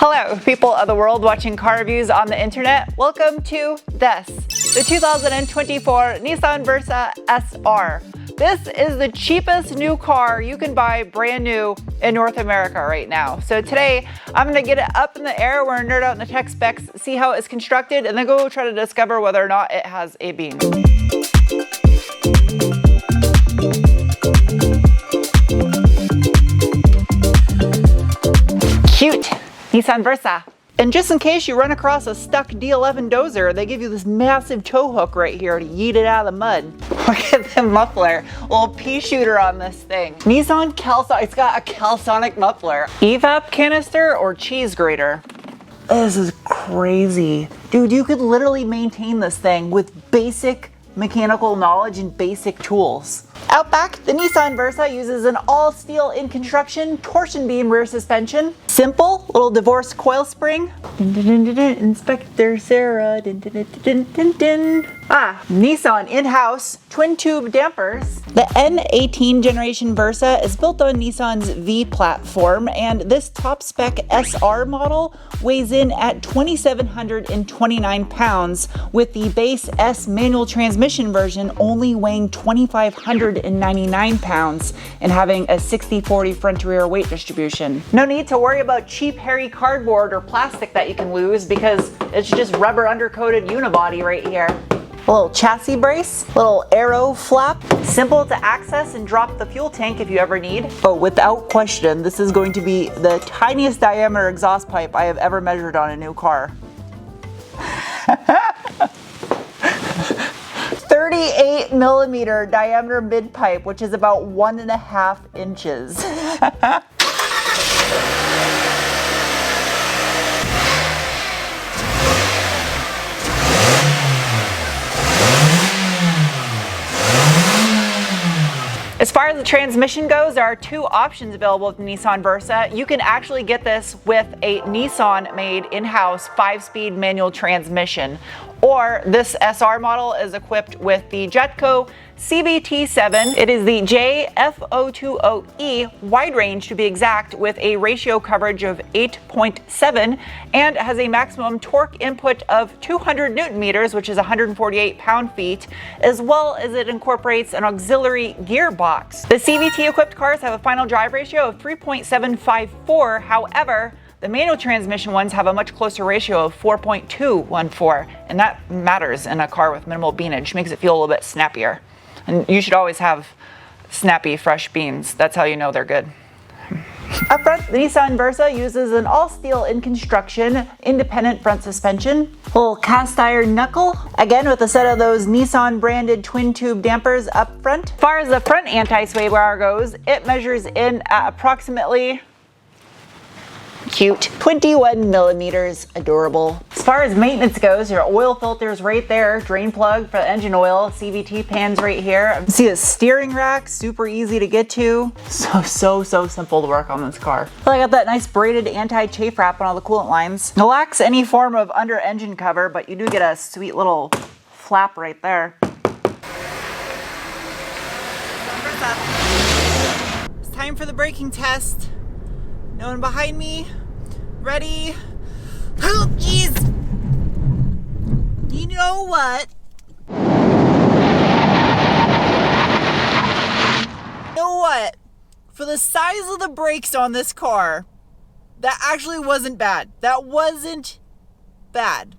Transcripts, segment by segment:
Hello, people of the world watching car reviews on the internet. Welcome to this, the 2024 Nissan Versa SR. This is the cheapest new car you can buy brand new in North America right now. So today, I'm gonna get it up in the air, we're gonna nerd out in the tech specs, see how it's constructed, and then go try to discover whether or not it has a beam. Cute Nissan Versa. And just in case you run across a stuck D11 dozer, they give you this massive tow hook right here to yeet it out of the mud. Look at the muffler, little pea shooter on this thing. Nissan it's got a calsonic muffler. Evap canister or cheese grater? This is crazy. Dude, you could literally maintain this thing with basic mechanical knowledge and basic tools. Out back, the Nissan Versa uses an all-steel in construction torsion beam rear suspension. Simple, little divorced coil spring. Inspector Sarah. Nissan in-house twin tube dampers. The N18 generation Versa is built on Nissan's V platform, and this top spec SR model weighs in at 2,729 pounds, with the base S manual transmission version only weighing 2,599 pounds and having a 60-40 front to rear weight distribution. No need to worry about cheap hairy cardboard or plastic that you can lose because it's just rubber undercoated unibody right here. A little chassis brace, little aero flap, simple to access and drop the fuel tank if you ever need. Oh, without question, this is going to be the tiniest diameter exhaust pipe I have ever measured on a new car. 38 millimeter diameter mid pipe, which is about 1.5 inches. As far as the transmission goes, there are two options available with the Nissan Versa. You can actually get this with a Nissan-made in-house 5-speed manual transmission, or this SR model is equipped with the Jetco CVT7. It is the JF020E wide range to be exact, with a ratio coverage of 8.7 and has a maximum torque input of 200 Newton meters, which is 148 pound-feet, as well as it incorporates an auxiliary gearbox. The CVT equipped cars have a final drive ratio of 3.754. However, the manual transmission ones have a much closer ratio of 4.214, and that matters in a car with minimal beanage, makes it feel a little bit snappier. And you should always have snappy, fresh beans. That's how you know they're good. Up front, the Nissan Versa uses an all-steel in construction independent front suspension. A little cast iron knuckle, again with a set of those Nissan branded twin tube dampers up front. As far as the front anti-sway bar goes, it measures in at approximately cute 21 millimeters. Adorable. As far as maintenance goes, your oil filter's right there, drain plug for the engine oil, CVT pans right here. You see a steering rack, super easy to get to. So simple to work on this car. Well, I got that nice braided anti-chafe wrap on all the coolant lines. It lacks any form of under engine cover, but you do get a sweet little flap right there. It's time for the braking test. No one behind me. Ready? Oh, jeez. You know what? For the size of the brakes on this car, that actually wasn't bad. That wasn't bad.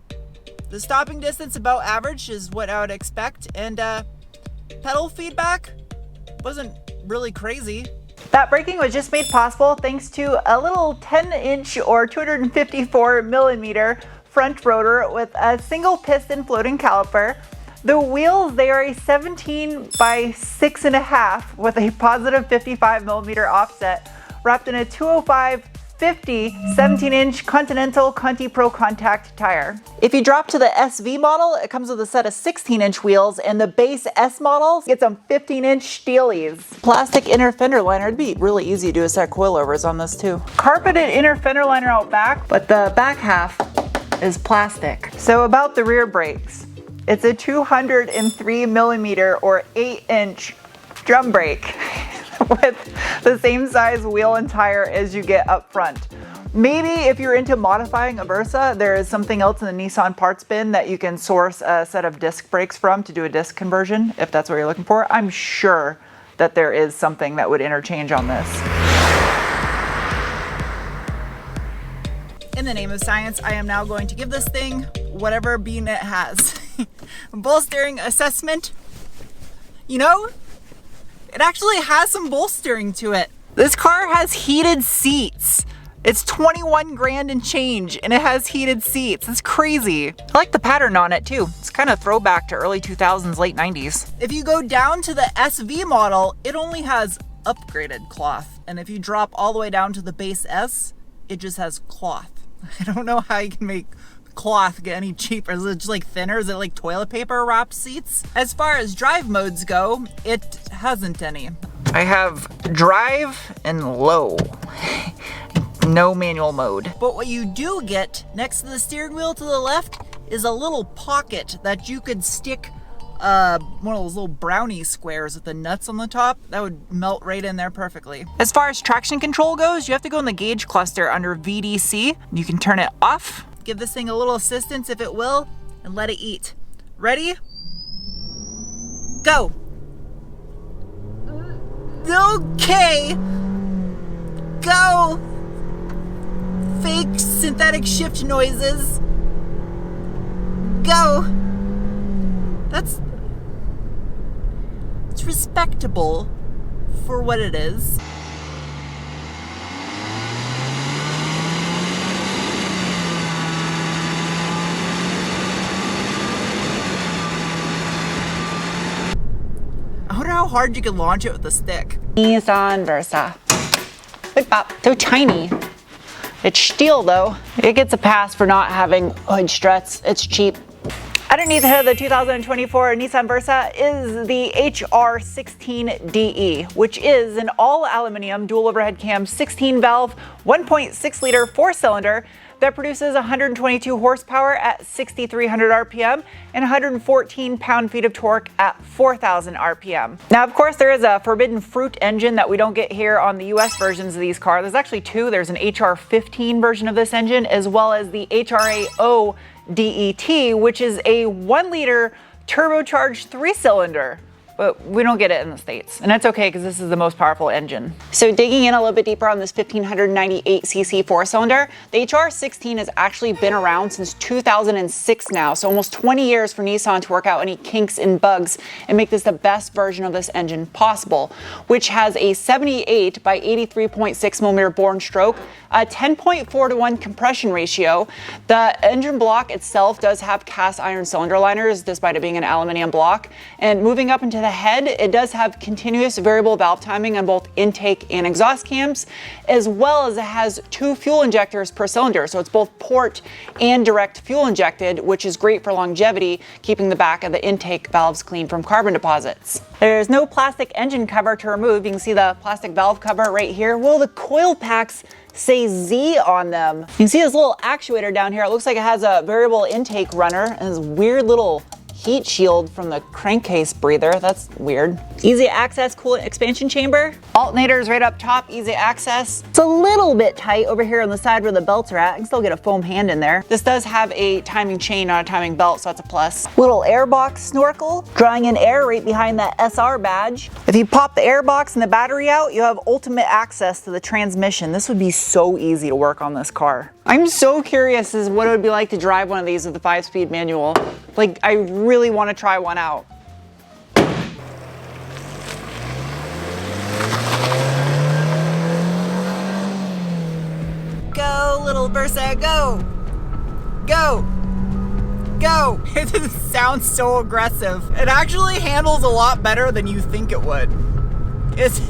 The stopping distance about average is what I would expect, and pedal feedback wasn't really crazy. That braking was just made possible thanks to a little 10-inch or 254 millimeter front rotor with a single piston floating caliper. The wheels, they are a 17 by 6.5 with a positive 55 millimeter offset, wrapped in a 205/50 17-inch Continental Conti Pro Contact tire. If you drop to the SV model, it comes with a set of 16-inch wheels, and the base S model gets some 15-inch steelies. Plastic inner fender liner. It'd be really easy to do a set of coilovers on this too. Carpeted inner fender liner out back, but the back half is plastic. So about the rear brakes, it's a 203 millimeter or 8-inch drum brake with the same size wheel and tire as you get up front. Maybe if you're into modifying a Versa, there is something else in the Nissan parts bin that you can source a set of disc brakes from to do a disc conversion, if that's what you're looking for. I'm sure that there is something that would interchange on this. In the name of science, I am now going to give this thing whatever bean it has. Bull steering assessment. You know, it actually has some bull steering to it. This car has heated seats. It's 21 grand and change, and it has heated seats. It's crazy. I like the pattern on it too. It's kind of throwback to early 2000s, late 90s. If you go down to the SV model, it only has upgraded cloth. And if you drop all the way down to the base S, it just has cloth. I don't know how you can make cloth get any cheaper. Is it just like thinner? Is it like toilet paper wrapped seats? As far as drive modes go, it hasn't any. I have drive and low. No manual mode. But what you do get next to the steering wheel to the left is a little pocket that you could stick one of those little brownie squares with the nuts on the top. That would melt right in there perfectly. As far as traction control goes, you have to go in the gauge cluster under VDC. You can turn it off. Give this thing a little assistance if it will, and let it eat. Ready? Go. Okay. Go. Fake synthetic shift noises. Go. It's respectable for what it is. I wonder how hard you can launch it with a stick. Nissan Versa. Big pop. So tiny. It's steel though. It gets a pass for not having hood struts. It's cheap. Underneath the hood of the 2024 Nissan Versa is the HR16DE, which is an all aluminum dual overhead cam 16 valve 1.6 liter 4-cylinder that produces 122 horsepower at 6,300 RPM and 114 pound-feet of torque at 4,000 RPM. Now, of course, there is a forbidden fruit engine that we don't get here on the US versions of these cars. There's actually two. There's an HR15 version of this engine, as well as the HRAO DET, which is a 1 liter turbocharged 3-cylinder. But we don't get it in the States, and that's okay because this is the most powerful engine. So digging in a little bit deeper on this 1598cc 4-cylinder, the HR16 has actually been around since 2006 now, so almost 20 years for Nissan to work out any kinks and bugs and make this the best version of this engine possible, which has a 78 by 83.6 millimeter bore and stroke, a 10.4 to 1 compression ratio. The engine block itself does have cast iron cylinder liners despite it being an aluminum block, and moving up into the head, it does have continuous variable valve timing on both intake and exhaust cams, as well as it has 2 fuel injectors per cylinder. So it's both port and direct fuel injected, which is great for longevity, keeping the back of the intake valves clean from carbon deposits. There's no plastic engine cover to remove. You can see the plastic valve cover right here. Well, the coil packs say Z on them. You can see this little actuator down here. It looks like it has a variable intake runner and this weird little heat shield from the crankcase breather. That's weird. Easy access coolant expansion chamber. Alternators right up top, easy access. It's a little bit tight over here on the side where the belts are at. I can still get a foam hand in there. This does have a timing chain, not a timing belt, so that's a plus. Little airbox snorkel, drawing in air right behind that SR badge. If you pop the airbox and the battery out, you have ultimate access to the transmission. This would be so easy to work on this car. I'm so curious as what it would be like to drive one of these with the 5-speed manual. Like, I really want to try one out. Go, little Versa, go! Go! Go! It just sounds so aggressive. It actually handles a lot better than you think it would. It's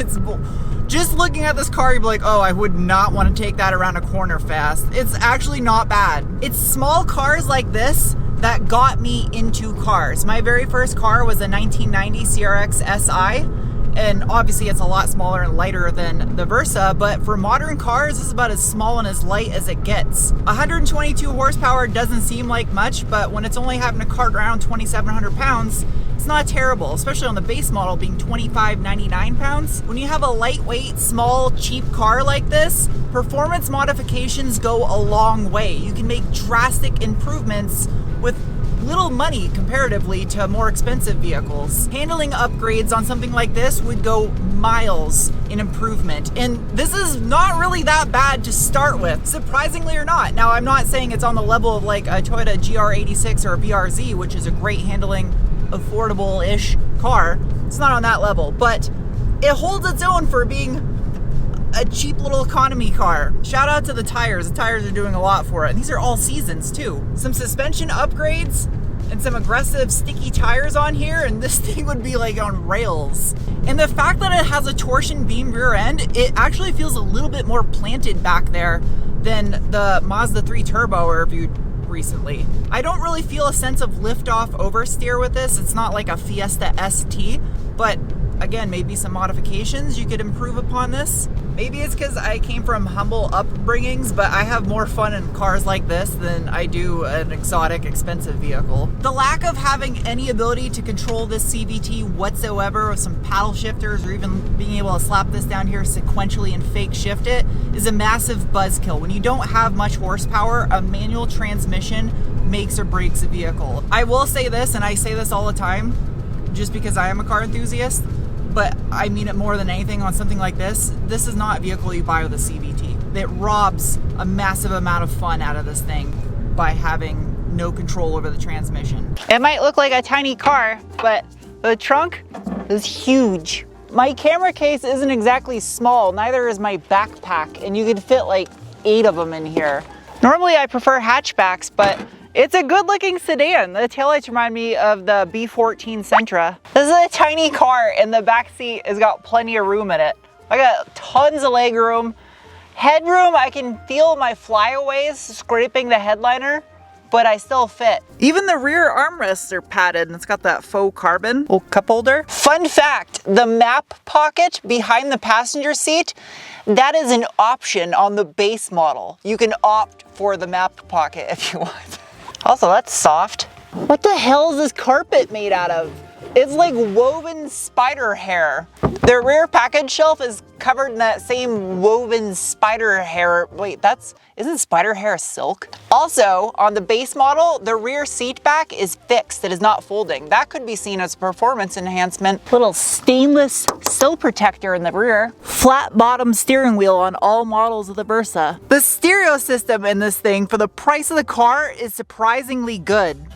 just looking at this car, you'd be like, oh, I would not want to take that around a corner fast. It's actually not bad. It's small cars like this that got me into cars. My very first car was a 1990 CRX SI, and obviously it's a lot smaller and lighter than the Versa, but for modern cars, this is about as small and as light as it gets. 122 horsepower doesn't seem like much, but when it's only having to cart around 2,700 pounds, It's not terrible, especially on the base model being 25.99 pounds. When you have a lightweight, small, cheap car like this, performance modifications go a long way. You can make drastic improvements with little money comparatively to more expensive vehicles. Handling upgrades on something like this would go miles in improvement. And this is not really that bad to start with, surprisingly or not. Now, I'm not saying it's on the level of like a Toyota GR86 or a BRZ, which is a great handling, affordable-ish car. It's not on that level, but it holds its own for being a cheap little economy car. Shout out to the tires. The tires are doing a lot for it. And these are all seasons too. Some suspension upgrades and some aggressive sticky tires on here, and this thing would be like on rails. And the fact that it has a torsion beam rear end, it actually feels a little bit more planted back there than the Mazda 3 Turbo I reviewed recently. I don't really feel a sense of liftoff oversteer with this. It's not like a Fiesta ST, but again, maybe some modifications you could improve upon this. Maybe it's because I came from humble upbringings, but I have more fun in cars like this than I do an exotic, expensive vehicle. The lack of having any ability to control this CVT whatsoever with some paddle shifters or even being able to slap this down here sequentially and fake shift it is a massive buzzkill. When you don't have much horsepower, a manual transmission makes or breaks a vehicle. I will say this, and I say this all the time, just because I am a car enthusiast, but I mean it more than anything on something like this. This is not a vehicle you buy with a CVT. It robs a massive amount of fun out of this thing by having no control over the transmission. It might look like a tiny car, but the trunk is huge. My camera case isn't exactly small, neither is my backpack, and you could fit like 8 of them in here. Normally I prefer hatchbacks, but it's a good looking sedan. The taillights remind me of the B14 Sentra. This is a tiny car and the back seat has got plenty of room in it. I got tons of leg room. Headroom, I can feel my flyaways scraping the headliner, but I still fit. Even the rear armrests are padded and it's got that faux carbon little cup holder. Fun fact, the map pocket behind the passenger seat, that is an option on the base model. You can opt for the map pocket if you want. Also, that's soft. What the hell is this carpet made out of? It's like woven spider hair. The rear package shelf is covered in that same woven spider hair. Wait, isn't spider hair silk? Also, on the base model, the rear seat back is fixed. It is not folding. That could be seen as a performance enhancement. Little stainless sill protector in the rear. Flat bottom steering wheel on all models of the Versa. The stereo system in this thing for the price of the car is surprisingly good.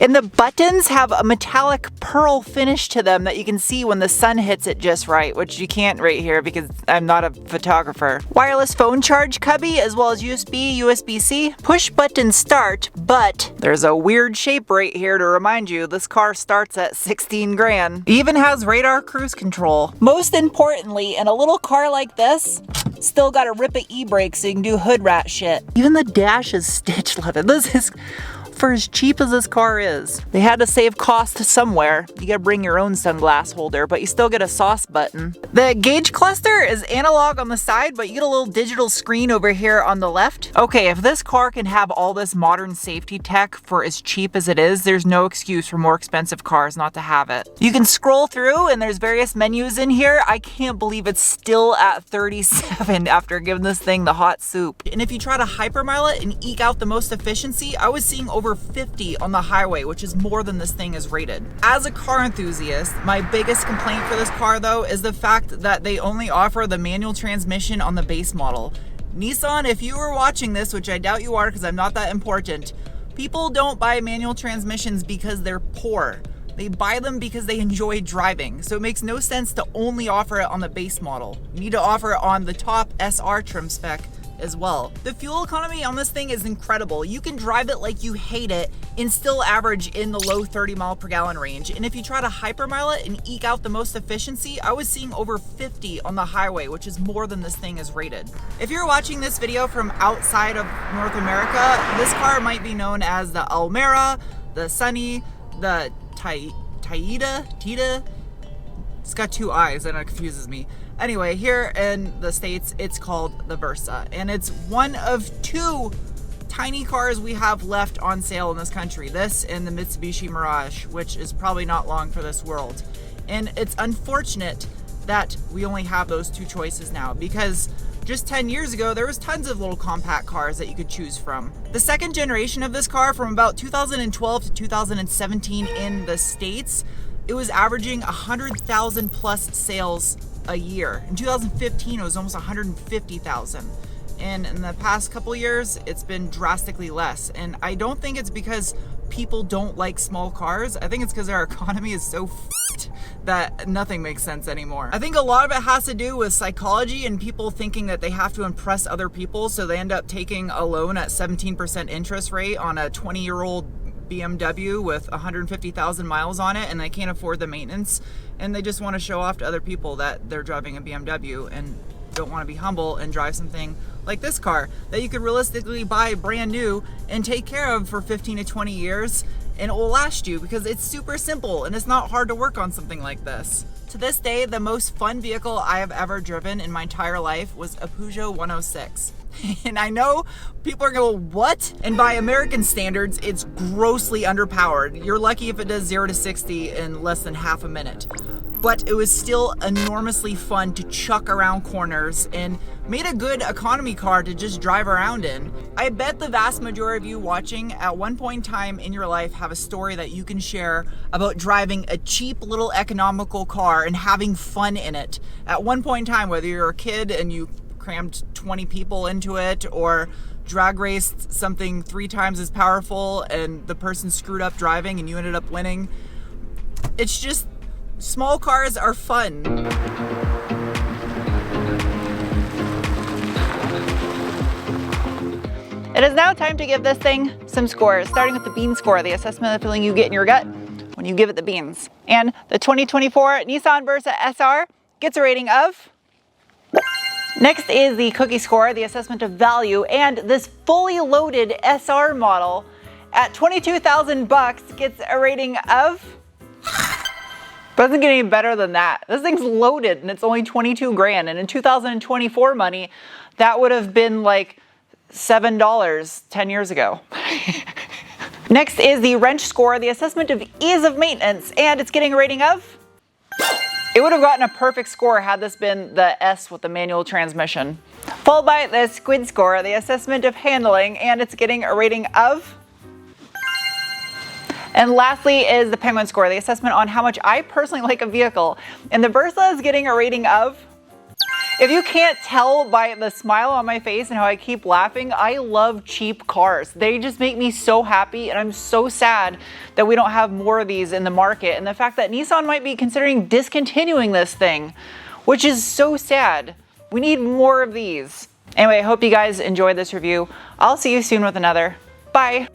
And the buttons have a metallic pearl finish to them that you can see when the sun hits it just right, which you can't right here because I'm not a photographer. Wireless phone charge cubby as well as USB, USB-C, push button start, but there's a weird shape right here to remind you this car starts at 16 grand. It even has radar cruise control. Most importantly, in a little car like this, still got a Rippa e-brake so you can do hood rat shit. Even the dash is stitch leather. This is for as cheap as this car is. They had to save cost somewhere. You gotta bring your own sunglass holder, but you still get a sauce button. The gauge cluster is analog on the side, but you get a little digital screen over here on the left. Okay, if this car can have all this modern safety tech for as cheap as it is, there's no excuse for more expensive cars not to have it. You can scroll through and there's various menus in here. I can't believe it's still at 37 after giving this thing the hot soup. And if you try to hypermile it and eke out the most efficiency, I was seeing over 50 on the highway, which is more than this thing is rated. As a car enthusiast, my biggest complaint for this car though is the fact that they only offer the manual transmission on the base model. Nissan, if you were watching this, which I doubt you are because I'm not that important, people don't buy manual transmissions because they're poor. They buy them because they enjoy driving. So it makes no sense to only offer it on the base model. You need to offer it on the top SR trim spec as well. The fuel economy on this thing is incredible. You can drive it like you hate it and still average in the low 30 mile per gallon range. And if you try to hypermile it and eke out the most efficiency, I was seeing over 50 on the highway, which is more than this thing is rated. If you're watching this video from outside of North America, this car might be known as the Almera, the Sunny, the Tita. It's got 2 eyes and it confuses me. Anyway, here in the States, it's called the Versa, and it's one of 2 tiny cars we have left on sale in this country. This and the Mitsubishi Mirage, which is probably not long for this world. And it's unfortunate that we only have those two choices now, because just 10 years ago, there was tons of little compact cars that you could choose from. The second generation of this car, from about 2012 to 2017 in the States, it was averaging 100,000 plus sales a year. In 2015, it was almost 150,000. And in the past couple years, it's been drastically less. And I don't think it's because people don't like small cars. I think it's because our economy is so f***ed that nothing makes sense anymore. I think a lot of it has to do with psychology and people thinking that they have to impress other people, so they end up taking a loan at 17% interest rate on a 20-year-old BMW with 150,000 miles on it, and they can't afford the maintenance, and they just want to show off to other people that they're driving a BMW and don't want to be humble and drive something like this car that you could realistically buy brand new and take care of for 15 to 20 years, and it will last you because it's super simple and it's not hard to work on something like this. To this day, the most fun vehicle I have ever driven in my entire life was a Peugeot 106. And I know people are going, what? And by American standards, it's grossly underpowered. You're lucky if it does 0 to 60 in less than half a minute. But it was still enormously fun to chuck around corners and made a good economy car to just drive around in. I bet the vast majority of you watching at one point in time in your life have a story that you can share about driving a cheap little economical car and having fun in it. At one point in time, whether you're a kid and you crammed 20 people into it, or drag raced something 3 times as powerful and the person screwed up driving and you ended up winning. It's just, small cars are fun. It is now time to give this thing some scores, starting with the bean score, the assessment of the feeling you get in your gut when you give it the beans. And the 2024 Nissan Versa SR gets a rating of... Next is the cookie score, the assessment of value, and this fully loaded SR model at $22,000 gets a rating of... Doesn't get any better than that. This thing's loaded and it's only 22 grand. And in 2024 money, that would have been like $7 10 years ago. Next is the wrench score, the assessment of ease of maintenance, and it's getting a rating of... It would have gotten a perfect score had this been the S with the manual transmission. Followed by the squid score, the assessment of handling, and it's getting a rating of... And lastly is the penguin score, the assessment on how much I personally like a vehicle. And the Versa is getting a rating of... If you can't tell by the smile on my face and how I keep laughing, I love cheap cars. They just make me so happy, and I'm so sad that we don't have more of these in the market. And the fact that Nissan might be considering discontinuing this thing, which is so sad. We need more of these. Anyway, I hope you guys enjoyed this review. I'll see you soon with another. Bye.